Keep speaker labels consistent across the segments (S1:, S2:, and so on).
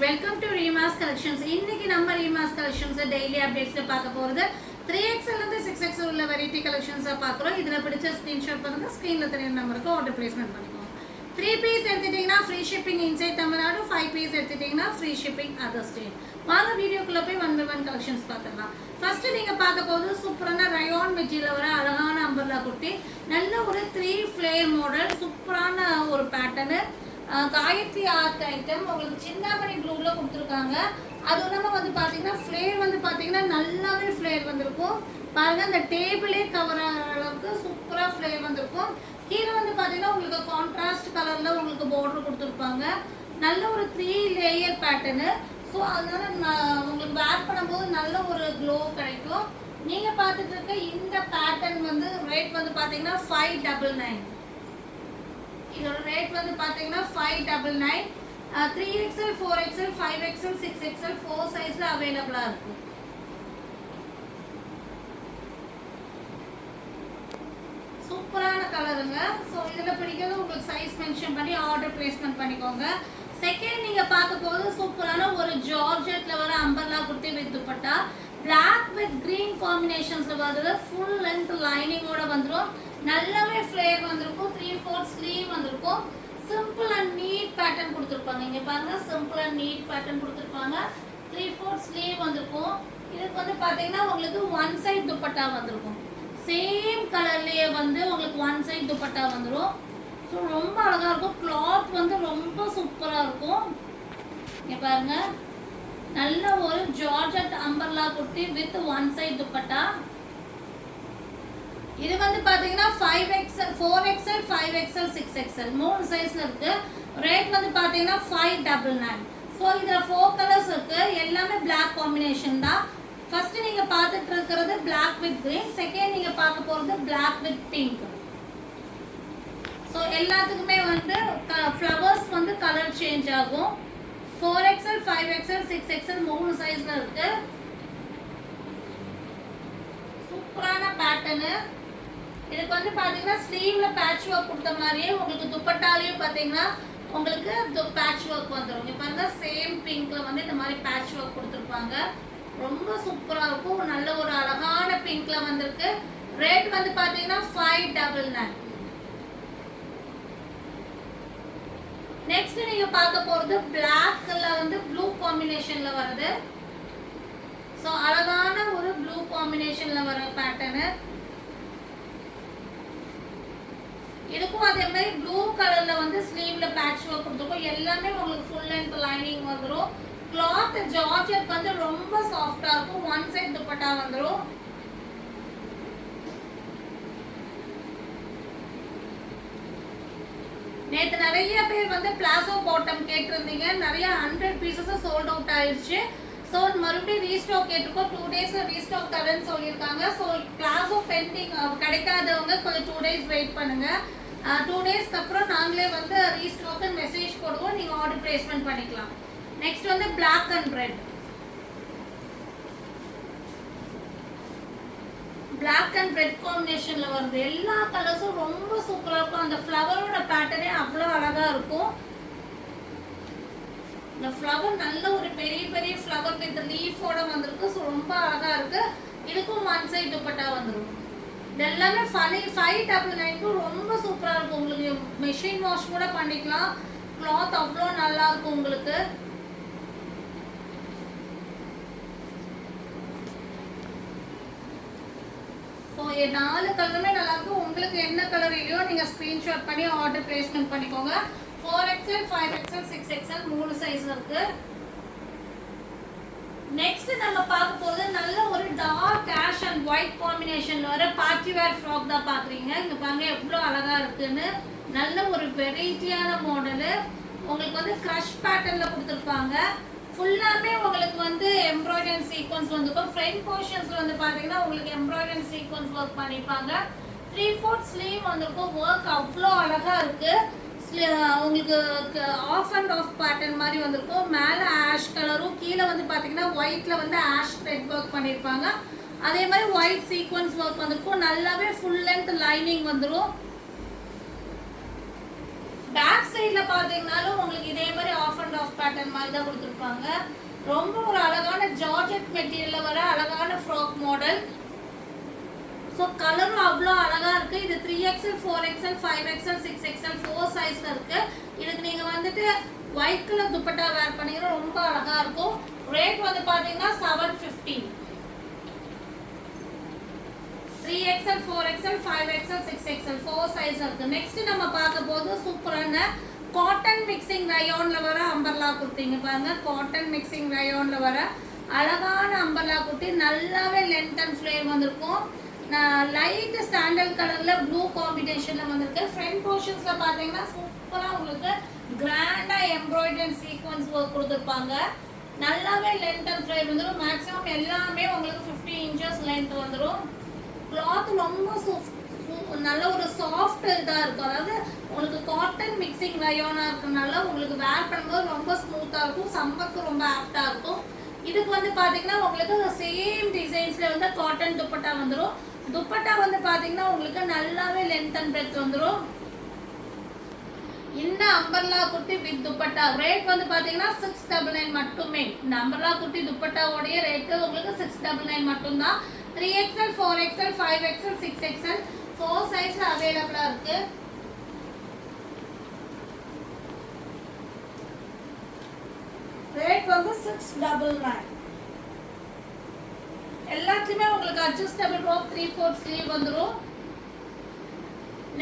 S1: Welcome to ரீமாஸ் collections. இன்னைக்கு நம்ம ரீமாஸ் collections daily அப்டேட்ஸ்ல பார்க்க போறது 3XL இருந்து 6XL உள்ள வெரைட்டி கலெக்ஷன்ஸா பார்க்குறோம். இதுல பிடிச்ச ஸ்கிரீன்ஷாட் பண்ணுங்க, ஸ்கிரீன்ல தெரியுற நம்பருக்கு ஆர்டர் பிளேஸ்மெண்ட் பண்ணிக்கோங்க. 3 பீஸ் எடுத்துட்டீங்கன்னா free shipping inside Tamil Nadu, 5 piece எடுத்துட்டீங்கன்னா ஃப்ரீ ஷிப்பிங் அதர் ஸ்டேட். வாங்க வீடியோக்குள்ள போய் 1 by 1 கலெக்ஷன்ஸ் பார்த்துடலாம். ஃபர்ஸ்ட் நீங்க பார்க்க போது சூப்பரான ரயான் மெட்டீரியல் வர அழகான அம்பர்லா குர்த்தி, நல்ல ஒரு 3 ஃப்ளேர் மாடல், சூப்பரான ஒரு பேட்டர்னு, காயத்ரி ஆர்ட் ஐட்டம். உங்களுக்கு சிந்தாமணி ப்ளூவில் கொடுத்துருக்காங்க. அது இல்லாமல் வந்து பார்த்தீங்கன்னா ஃப்ளேர் வந்து பார்த்தீங்கன்னா நல்லாவே ஃப்ளேர் வந்திருக்கும். பாருங்கள், அந்த டேபிளே கவர் ஆகிற அளவுக்கு சூப்பராக ஃப்ளேர் வந்திருக்கும். கீழே வந்து பார்த்தீங்கன்னா உங்களுக்கு கான்ட்ராஸ்ட் கலரில் உங்களுக்கு பார்டர் கொடுத்துருப்பாங்க. நல்ல ஒரு 3 லேயர் பேட்டர்னு. ஸோ அதனால் உங்களுக்கு வேர் பண்ணும்போது நல்ல ஒரு க்ளோ கிடைக்கும். நீங்கள் பார்த்துட்டு இருக்க இந்த பேட்டர்ன் வந்து ரேட் வந்து பார்த்தீங்கன்னா 599. இதோட ரேட் வந்து பார்த்தீங்கன்னா 599. 3XL, 4XL, 5XL, 6XL 4 சைஸ்ல அவைலபிளா இருக்கு. சூப்பரான கலருங்க. ஸோ இதில் பிடிக்கிறது உங்களுக்கு சைஸ் மென்ஷன் பண்ணி ஆர்டர் பிளேஸ்மெண்ட் பண்ணிக்கோங்க. செகண்ட் நீங்க பார்க்க போது சூப்பரான ஒரு ஜார்ஜெட்ல வர umbrella kurti with dupatta, black with green காம்பினேஷன்ஸ்ல வருது. ஃபுல் லென்த் லைனிங்கோட வந்துடும். நல்லாவே ஃப்ளேர் வந்திருக்கும். 3/4 ஸ்லீவ் வந்திருக்கும். சிம்பிள் அண்ட் நீட் பேட்டர்ன் கொடுத்துருப்பாங்க. இங்கே பாருங்க, சிம்பிள் அண்ட் நீட் பேட்டர்ன் கொடுத்துருப்பாங்க. 3/4 ஸ்லீவ் வந்திருக்கும். இதுக்கு வந்து பார்த்தீங்கன்னா உங்களுக்கு 1 சைட் துப்பட்டா வந்திருக்கும். சேம் கலர்லேயே வந்து உங்களுக்கு 1 சைட் துப்பட்டா வந்துடும். ஸோ ரொம்ப அழகாக இருக்கும். கிளாத் வந்து ரொம்ப சூப்பராக இருக்கும். இங்கே பாருங்க, நல்ல ஒரு georgette umbrella kurti with 1 side dupatta. இது வந்து பாத்தீங்கன்னா 5XL, 4XL, 5XL, 6XL 3 சைஸ்ல இருக்கு. ரேட் வந்து பாத்தீங்கன்னா 599. ஸோ இதுல 4 கலர்ஸ் இருக்கு. எல்லாமே பிளாக் காம்பினேஷன் தான். ஃபர்ஸ்ட் நீங்க பார்த்துட்டு இருக்கிறது பிளாக் வித் கிரீன், செகண்ட் நீங்க பார்க்க போறது பிளாக் வித் பிங்க். ஸோ எல்லாத்துக்குமே வந்து ஃப்ளவர்ஸ் வந்து கலர் சேஞ்ச் ஆகும். 4XL, 5XL, 6XL 3 சைஸ்ல இருக்கு. சூப்பரான பேட்டர்னு. இதுக்கு வந்து பார்த்தீங்கன்னா ஸ்லீவ்ல பேட்ச் ஒர்க் கொடுத்த மாதிரியே உங்களுக்கு துப்பட்டாலையும் பார்த்தீங்கன்னா உங்களுக்கு பேட்ச் ஒர்க் வந்துடும். இப்போ வந்து சேம் பிங்க்ல வந்து இந்த மாதிரி பேட்ச் ஒர்க் கொடுத்துருப்பாங்க. ரொம்ப சூப்பராக இருக்கும். நல்ல ஒரு அழகான பிங்க்ல வந்திருக்கு. ரேட் வந்து பார்த்தீங்கன்னா 599. நெக்ஸ்ட் நீங்க பார்க்க போறது பிளாக்ல வந்து ப்ளூ காம்பினேஷன்ல வருது. ஸோ அழகான ஒரு ப்ளூ காம்பினேஷன்ல வர பேட்டர்னு. இதுக்கும் அதே மாதிரி ப்ளூ கலர்ல வந்து ஸ்லீவ்ல பேட்ச் ஒர்க் கொடுத்துருக்கோம். எல்லாமே உங்களுக்கு ஃபுல் லென்த் லைனிங் வந்துடும். கிளாத் ஜார்ஜெட் வந்து ரொம்ப சாஃப்டா இருக்கும். 1 சைட் துப்பட்டா வந்துடும். நேற்று நிறைய பேர் வந்து பிளாசோ பாட்டம் கேட்டிருந்தீங்க. நிறைய 100 பீசஸ் சோல்ட் அவுட் ஆயிடுச்சு. ஸோ மறுபடியும் ரீஸ்டாக் கேட்டிருக்கோம். 2 டேஸ்ல ரீஸ்டாக் தரேன்னு சொல்லியிருக்காங்க. ஸோ பிளாசோ பெண்டிங் கிடைக்காதவங்க கொஞ்சம் 2 டேஸ் வெயிட் பண்ணுங்க. 2 டேஸ்க்கு அப்புறம் நாங்களே வந்து ரீஸ்டாக் மெசேஜ் போடுவோம். நீங்க ஆர்டர் பிளேஸ்மெண்ட் பண்ணிக்கலாம். நெக்ஸ்ட் வந்து black and red. Black and red காம்பினேஷன்ல வருது. எல்லா கலர்ஸும் ரொம்ப சூப்பரா இருக்கும். அந்த ஃப்ளவரோட பேட்டர்னே அவ்வளோ அழகா இருக்கும். இந்த ஃப்ளவர் நல்ல ஒரு பெரிய பெரிய ஃப்ளவர் வித் லீஃபோட வந்திருக்கு. ஸோ ரொம்ப அழகா இருக்கு. இதுக்கும் 1 சைட் துப்பட்டா வந்துடும். இது எல்லாமே 599 ரொம்ப சூப்பரா இருக்கும். உங்களுக்கு மெஷின் வாஷ் கூட பண்ணிக்கலாம். கிளாத் அவ்வளோ நல்லா இருக்கும் உங்களுக்கு. ஸோ 4 கலருமே நல்லா இருக்கும். உங்களுக்கு என்ன கலர் இல்லையோ நீங்க ஸ்கிரீன்ஷாட் பண்ணி ஆர்டர் பிளேஸ்மெண்ட் பண்ணிக்கோங்க. 4XL, 5XL, 6XL 3 சைஸ் இருக்கு. நெக்ஸ்ட் நம்ம பார்க்க போறது நல்ல ஒரு டார்க் ஆஷ் அண்ட் ஒயிட் காம்பினேஷன்ல வர பார்ட்டி வேர் ஃப்ராக் தான் பாக்குறீங்க. இங்க பாருங்க எவ்வளவு அழகா இருக்குன்னு. நல்ல ஒரு வெரைட்டியான மாடலு. உங்களுக்கு வந்து கிரஷ் பேட்டர்ன்ல கொடுத்துருப்பாங்க. ஃபுல்லாமே உங்களுக்கு வந்து எம்ப்ராய்டரி சீக்வன்ஸ் வந்துருக்கும். ஃப்ரண்ட் போர்ஷன்ஸ்ல வந்து பாத்தீங்கன்னா உங்களுக்கு எம்ப்ராய்டரி சீக்வன்ஸ் ஒர்க் பண்ணிருப்பாங்க. 3/4 ஸ்லீவ் வந்திருக்கும். ஒர்க் அவ்வளோ அழகா இருக்கு. உங்களுக்கு ஆஃப் அண்ட் ஆஃப் பேட்டர்ன் மாதிரி வந்திருக்கும். மேலே ஆஷ் கலரும், கீழே வந்து பார்த்தீங்கன்னா ஒயிட்ல வந்து ஆஷ் த்ரெட் ஒர்க் பண்ணியிருப்பாங்க. அதே மாதிரி ஒயிட் சீக்வன்ஸ் ஒர்க் வந்திருக்கும். நல்லாவே ஃபுல் லென்த் லைனிங் வந்துடும். பேக் சைடில் பார்த்தீங்கன்னாலும் உங்களுக்கு இதே மாதிரி ஆஃப் அண்ட் ஆஃப் பேட்டர்ன் மாதிரி தான் கொடுத்துருப்பாங்க. ரொம்ப ஒரு அழகான ஜார்ஜெட் மெட்டீரியலில் வர அழகான ஃப்ராக் மாடல். ஸோ கலரும் அவ்வளோ அழகாக இருக்குது. இது 3XL 4XL 5XL 6XL 4 சைஸில் இருக்குது. இதுக்கு நீங்கள் வந்துட்டு ஒயிட் கலர் துப்பட்டா வேர் பண்ணிங்கன்னா ரொம்ப அழகாக இருக்கும். ரேட் வந்து பார்த்தீங்கன்னா 750. 3XL 4XL 5XL 6XL 4 size இருக்குது. நெக்ஸ்ட் நம்ம பார்க்க போது சூப்பரான காட்டன் மிக்சிங் ரயோனில் வர அம்பர்லா குர்த்திங்க பாருங்க. காட்டன் மிக்சிங் ரயோனில் வர அழகான அம்பர்லா குர்த்தி. நல்லாவே லென்த் அண்ட் ஃப்ளேர் வந்திருக்கும். லைட் சாண்டல் கலரில் ப்ளூ காம்பினேஷனில் வந்திருக்கு. ஃப்ரண்ட் போர்ஷன்ஸில் பார்த்தீங்கன்னா சூப்பராக உங்களுக்கு கிராண்டாக எம்ப்ராய்டரி சீக்வன்ஸ் ஒர்க் கொடுத்துருப்பாங்க. நல்லாவே லென்த் அண்ட் ஃப்ளேர் வந்துடும். மேக்ஸிமம் எல்லாமே உங்களுக்கு 50 இன்ச்சஸ் லென்த் வந்துடும். கிளாத் ரொம்ப நல்ல ஒரு சாஃப்ட் இதாக இருக்கும். அதாவது உங்களுக்கு காட்டன் மிக்சிங் ரயோனாக இருக்கனால உங்களுக்கு வேர் பண்ணும்போது ரொம்ப ஸ்மூத்தாக இருக்கும். சம்மருக்கு ரொம்ப ஆப்டாக இருக்கும். இதுக்கு வந்து பார்த்தீங்கன்னா உங்களுக்கு சேம் டிசைன்ஸில் வந்து காட்டன் துப்பட்டா வந்துடும். துப்பட்டா வந்து பார்த்தீங்கன்னா உங்களுக்கு நல்லாவே லென்த் அண்ட் பிரெத் வந்துடும். இந்த umbrella kurti with dupatta rate வந்து பார்த்தீங்கன்னா 699 மட்டுமே. இந்த அம்பர்லா குர்த்தி துப்பட்டாவோடைய ரேட்டு உங்களுக்கு 699 மட்டும்தான். 3XL 4XL 5XL 6XL 4 சைஸ்ல அவைலபிளா இருக்கு. ரேட் வந்து 699. எல்லாத்துலயுமே உங்களுக்கு அட்ஜஸ்டபிள் ரோப் 3/4 ஸ்லீவ் வந்துரும்.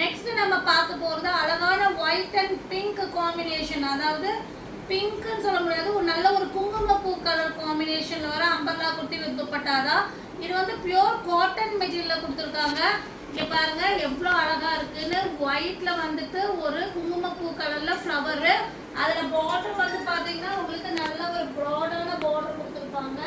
S1: நெக்ஸ்ட் நம்ம பார்க்க போறது அழகான ஒயிட் அண்ட் பிங்க் காம்பினேஷன். அதாவது பிங்க்னு சொல்ல முடியாது, ஒரு நல்ல ஒரு குங்குமப்பூ கலர் காம்பினேஷன்ல வர அம்பர்லா குர்த்தி வித் துப்பட்டா தான். இது வந்து பியூர் காட்டன் மெட்டீரியல்ல கொடுத்துருக்காங்க. இங்க பாருங்க எவ்வளோ அழகா இருக்குன்னு. ஒயிட்ல வந்துட்டு ஒரு குங்குமப்பூ கலர்ல ஃப்ளவர். அதுல பார்டர் வந்து பாத்தீங்கன்னா உங்களுக்கு நல்ல ஒரு ப்ராடான பார்டர் கொடுத்துருப்பாங்க.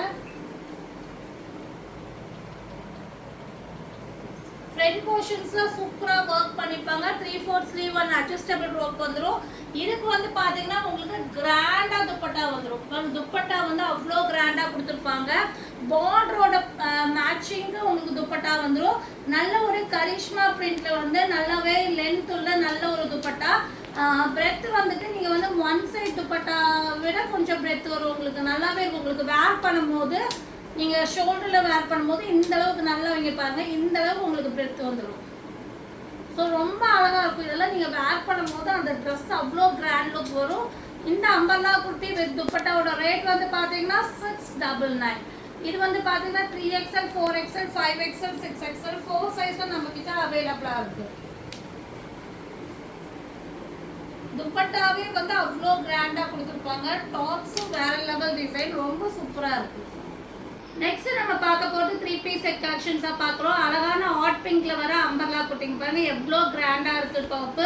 S1: ஃப்ரண்ட் போர்ஷன்ஸ்ல சூப்பரா ஒர்க் பண்ணிருப்பாங்க. 3/4 ஸ்லீவ் அண்ட் அட்ஜஸ்டபிள் ரோப் வந்துடும். இதுக்கு வந்து பாத்தீங்கன்னா உங்களுக்கு கிராண்டா துப்பட்டா வந்துடும். துப்பட்டா வந்து அவ்வளோ கிராண்டா கொடுத்துருப்பாங்க. பார்டரோட மேட்சிங்க்கு உங்களுக்கு துப்பட்டா வந்துடும். நல்ல ஒரு கரிஷ்மா பிரிண்ட்ல வந்து நல்லாவே லென்த் உள்ள நல்ல ஒரு துப்பட்டா. பிரெத் வந்துட்டு நீங்க வந்து ஒன் சைட் துப்பட்டா விட கொஞ்சம் பிரெத் வரும். உங்களுக்கு நல்லாவே இருக்கும். உங்களுக்கு வேர் பண்ணும்போது நீங்க ஷோல்டர்ல வேர் பண்ணும்போது இந்த அளவுக்கு நல்லா வைங்க பாருங்க. இந்த அளவுக்கு உங்களுக்கு பிரெத் வந்துடும். ஸோ ரொம்ப அழகா இருக்கும். இதெல்லாம் நீங்க வேர் பண்ணும்போது அந்த ட்ரெஸ் அவ்வளோ கிராண்ட் லுக் வரும். இந்த அம்பர்லா குர்த்தி வித் துப்பட்டாவோட ரேட் வந்து பாத்தீங்கன்னா 699. இது வந்து பாத்தீங்கன்னா 3XL 4XL 5XL 6XL 4 சைஸ்ல நம்ம கிட்ட அவைலபிளா இருக்கு. துப்பட்டாவே வந்து அவ்வளோ கிராண்டா கொடுத்துருப்பாங்க. டாப்ஸும் வேற லெவல் டிசைன் ரொம்ப சூப்பரா இருக்கு. நெக்ஸ்ட் நம்ம பார்க்க போறது 3 பீஸ் செட் கலெக்ஷன்ஸா பார்க்குறோம். அழகான ஹாட் பிங்க்ல வர அம்பர்லா குர்த்திங்க பாருங்க எவ்வளோ கிராண்டா இருக்கு. டாப்பு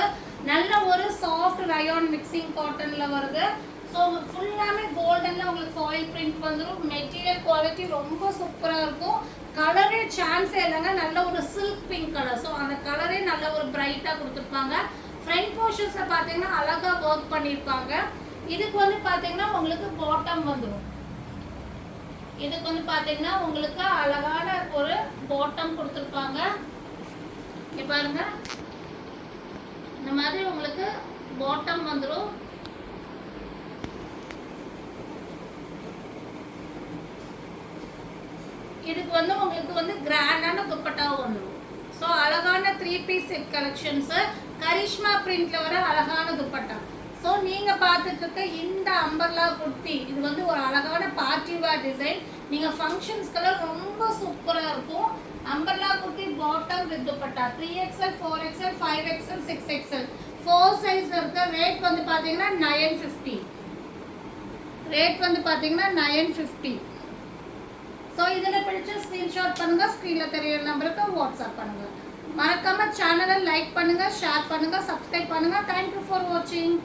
S1: நல்ல ஒரு சாஃப்ட் ரயான் மிக்சிங் காட்டன்ல வருது. ஸோ ஃபுல்லாமே கோல்டன்ல உங்களுக்கு ஃபாயில் பிரிண்ட் வந்துடும். மெட்டீரியல் குவாலிட்டி ரொம்ப சூப்பரா இருக்கும். கலரே சான்ஸே இல்லைங்க. நல்ல ஒரு சில்க் பிங்க் கலர். ஸோ அந்த கலரே நல்ல ஒரு பிரைட்டா கொடுத்துருப்பாங்க. ஃப்ரண்ட் போர்ஷன்ஸ்ல பார்த்தீங்கன்னா அழகா ஒர்க் பண்ணியிருப்பாங்க. இதுக்கு வந்து பார்த்தீங்கன்னா உங்களுக்கு பாட்டம் வந்துடும். இதுக்கு வந்து பார்த்தீங்கன்னா உங்களுக்கு அழகான ஒரு பாட்டம் கொடுத்துருப்பாங்க. இங்க பாருங்க இந்த மாதிரி உங்களுக்கு பாட்டம் வந்துடும். இதுக்கு வந்து உங்களுக்கு வந்து கிராண்டான துப்பட்டாவும் வந்துடும். ஸோ அழகான 3 பீஸ் செட் கலெக்ஷன்ஸ் கரிஷ்மா பிரிண்ட்ல வர அழகான துப்பட்டா. ஸோ நீங்கள் பார்த்துட்டு இருக்க இந்த அம்பர்லா குர்த்தி இது வந்து ஒரு அழகான பார்ட்டி வேர் டிசைன். நீங்கள் ஃபங்க்ஷன்ஸ்க்கெல்லாம் ரொம்ப சூப்பராக இருக்கும். Umbrella kurti bottom with dupatta 3XL 4XL 5XL 6XL 4 சைஸ்ல இருக்க. ரேட் வந்து பார்த்தீங்கன்னா 950. ரேட் வந்து பார்த்தீங்கன்னா 950. ஸோ இதில் பிடிச்ச ஸ்க்ரீன்ஷாட் பண்ணுங்கள். ஸ்க்ரீனில் தெரியிற நம்பருக்கு வாட்ஸ்அப் பண்ணுங்கள். மறக்காமல் சேனலை லைக் பண்ணுங்கள், ஷேர் பண்ணுங்கள், சப்ஸ்கிரைப் பண்ணுங்கள். தேங்க்யூ ஃபார் வாட்சிங்.